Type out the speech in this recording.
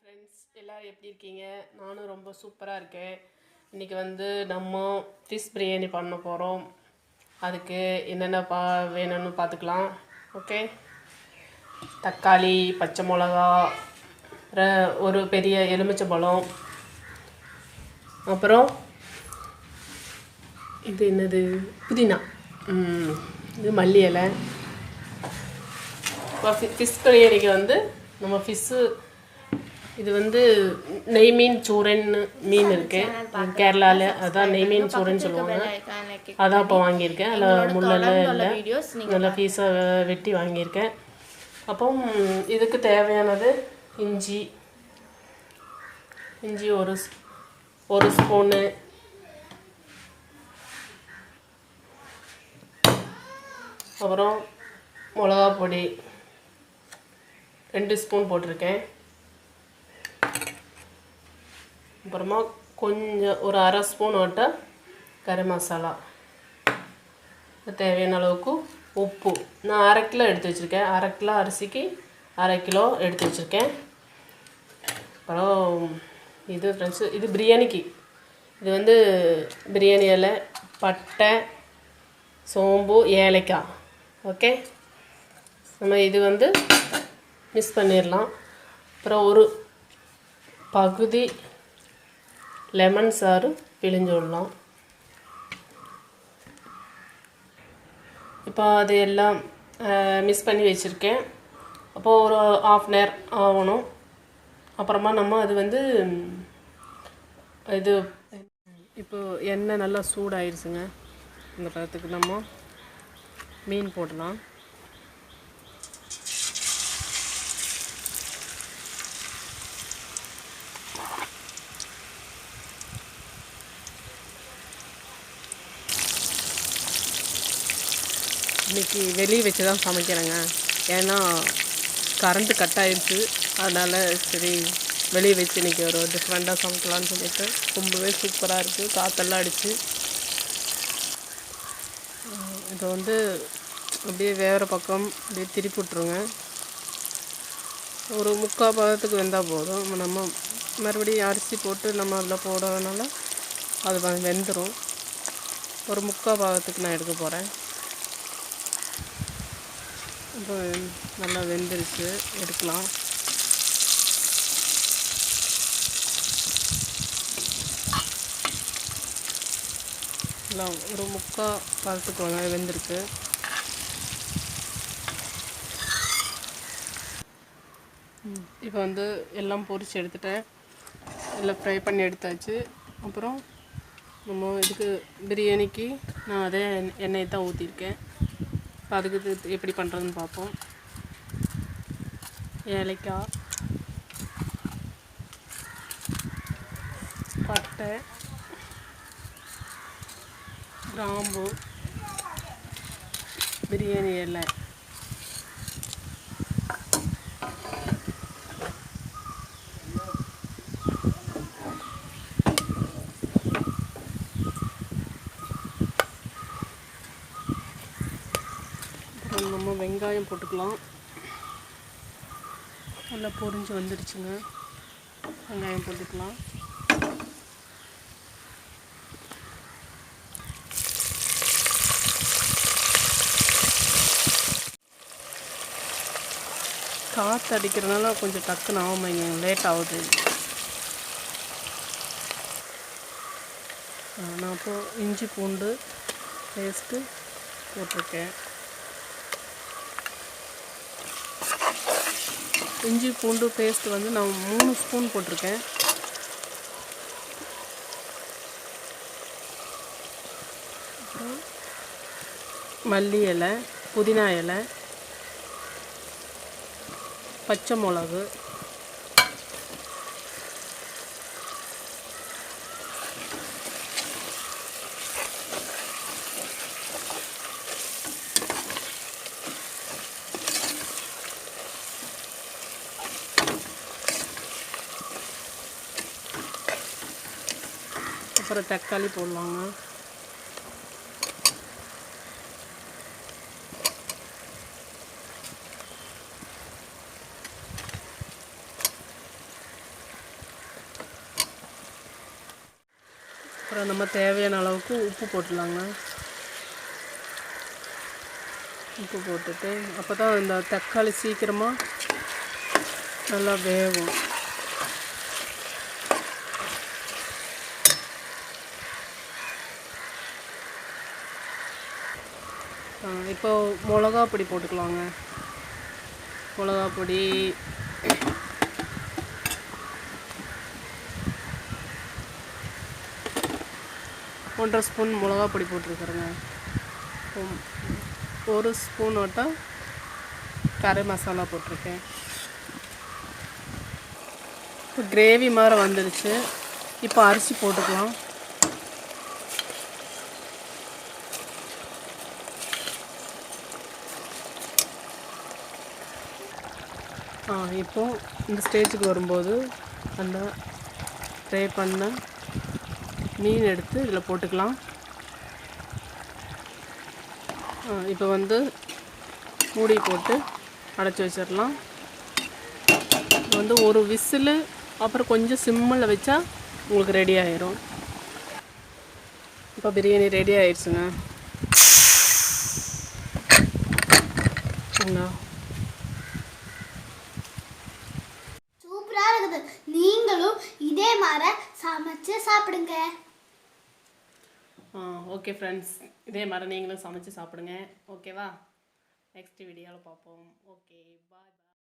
Friends எல்லோரும் எப்படி இருக்கீங்க? நானும் ரொம்ப சூப்பராக இருக்கேன். இன்றைக்கி வந்து நம்ம ஃபிஷ் பிரியாணி பண்ண போகிறோம். அதுக்கு என்னென்ன வேணும்னு பார்த்துக்கலாம். ஓகே, தக்காளி, பச்சை மிளகா, ஒரு பெரிய எலுமிச்சம்பழம், அப்புறம் இது என்னது, புதினா, இது மல்லி இலை. இப்போ ஃபிஷ் பிரியாணிக்கு வந்து நம்ம ஃபிஷ்ஷு, இது வந்து நெய் மீன் சூரன்னு மீன் இருக்குது கேரளாவில், அதான் நெய் மீன் சூரன்னு சொல்லுவாங்க. அதான் இப்போ வாங்கியிருக்கேன். அதில் முள்ளெல்லாம் இல்லை, நல்லா பீஸாக வெட்டி வாங்கியிருக்கேன். அப்போ இதுக்கு தேவையானது இஞ்சி ஒரு ஸ்பூனு, அப்புறம் மிளகா பொடி 2 ஸ்பூன் போட்டிருக்கேன். அப்புறமா கொஞ்சம் ஒரு அரை ஸ்பூன் ஆட்ட கரம் மசாலா, தேவையான அளவுக்கு உப்பு. நான் 1/2 கிலோ எடுத்து வச்சுருக்கேன். 1/2 கிலோ அரிசிக்கு 1/2 கிலோ எடுத்து வச்சுருக்கேன். அப்புறம் இது ஃப்ரெண்ட்ஸு, இது பிரியாணிக்கு, இது வந்து பிரியாணி இலை, பட்டை, சோம்பு, ஏலக்காய். ஓகே, நம்ம இது வந்து மிக்ஸ் பண்ணிடலாம். அப்புறம் ஒரு பகுதி லெமன் சாறு பிழிஞ்சு விடலாம். இப்போ அது எல்லாம் மிக்ஸ் பண்ணி வச்சுருக்கேன். அப்போது ஒரு 1/2 அன் ஹவர் ஆகணும். அப்புறமா நம்ம அது வந்து இது இப்போ எண்ணெய் நல்லா சூடாயிடுச்சுங்க. இந்த பதத்துக்கு நம்ம மீன் போடலாம். இன்றைக்கி வெளியே வச்சு தான் சமைக்கிறேங்க. ஏன்னா கரண்ட்டு கட் ஆகிடுச்சு. அதனால் சரி வெளியே வச்சு இன்றைக்கி ஒரு டிஃப்ரெண்ட்டாக சமைக்கலான்னு சொல்லிட்டு ரொம்பவே சூப்பராக இருக்குது. காற்றெல்லாம் அடிச்சு இதை வந்து அப்படியே வேறு பக்கம் அப்படியே திருப்பி விட்ருங்க. ஒரு 3/4 பதத்துக்கு வெந்தால் போதும். நம்ம மறுபடியும் அரிசி போட்டு நம்ம அதில் போடுறதுனால அது வெந்துடும். ஒரு 3/4 பதத்துக்கு நான் எடுக்க போகிறேன். இப்போ நல்லா வெந்துருச்சு, எடுக்கலாம். எல்லாம் ஒரு 3/4 பதத்துக்கு வெந்திருக்கு. இப்போ வந்து எல்லாம் பொரிச்சு எடுத்துட்டேன், எல்லாம் ஃப்ரை பண்ணி எடுத்தாச்சு. அப்புறம் நம்ம இதுக்கு பிரியாணிக்கு நான் அதே எண்ணெயை தான் ஊற்றிருக்கேன். அதுக்கு இது எப்படி பண்ணுறதுன்னு பார்ப்போம். ஏலக்காய், பட்டை, கிராம்பு, பிரியாணி இலை, நம்ம வெங்காயம் போட்டுக்கலாம். நல்லா பொரிஞ்சு வந்துடுச்சுங்க. வெங்காயம் போட்டுக்கலாம். காற்று அடிக்கிறதுனால கொஞ்சம் டக்குன்னு ஆகுமாங்க, லேட் ஆகுது. நான் அப்போது இஞ்சி பூண்டு பேஸ்ட்டு போட்டிருக்கேன். இஞ்சி பூண்டு பேஸ்ட்டு வந்து நான் 3 ஸ்பூன் போட்டிருக்கேன். அப்புறம் மல்லி இலை, புதினா இலை, பச்சை மிளகு, அப்புறம் தக்காளி போடலாங்க. அப்புறம் நம்ம தேவையான அளவுக்கு உப்பு போட்டுடலாங்க. உப்பு போட்டுட்டு அப்போ தான் இந்த தக்காளி சீக்கிரமாக நல்லா வேகும். இப்போ மிளகா பொடி போட்டுக்கலாங்க. மிளகா பொடி ஒன்றரை ஸ்பூன் மிளகா பொடி போட்டிருக்கிறேங்க. 1 ஸ்பூன் மட்டும் கரமசாலா போட்டிருக்கேன். இப்போ கிரேவி மாதிரி வந்துடுச்சு. இப்போ அரிசி போட்டுக்கலாம். இப்போ இந்த ஸ்டேஜுக்கு வரும்போது அந்த ஃப்ரை பண்ண மீன் எடுத்து இதில் போட்டுக்கலாம். இப்போ வந்து மூடி போட்டு அடைச்சி வச்சிடலாம். வந்து ஒரு விசில் அப்புறம் கொஞ்சம் சிம்மில் வச்சா உங்களுக்கு ரெடி ஆயிரும். இப்போ பிரியாணி ரெடி ஆயிடுச்சுங்க. சூப்பராக இருக்குது. நீங்களும் இதே மாதிரி சமைச்சு சாப்பிடுங்க. ஓகே ஃப்ரெண்ட்ஸ், இதே மாதிரி நீங்களும் சமைச்சு சாப்பிடுங்க. ஓகேவா? நெக்ஸ்ட் வீடியோவில் பார்ப்போம். ஓகே.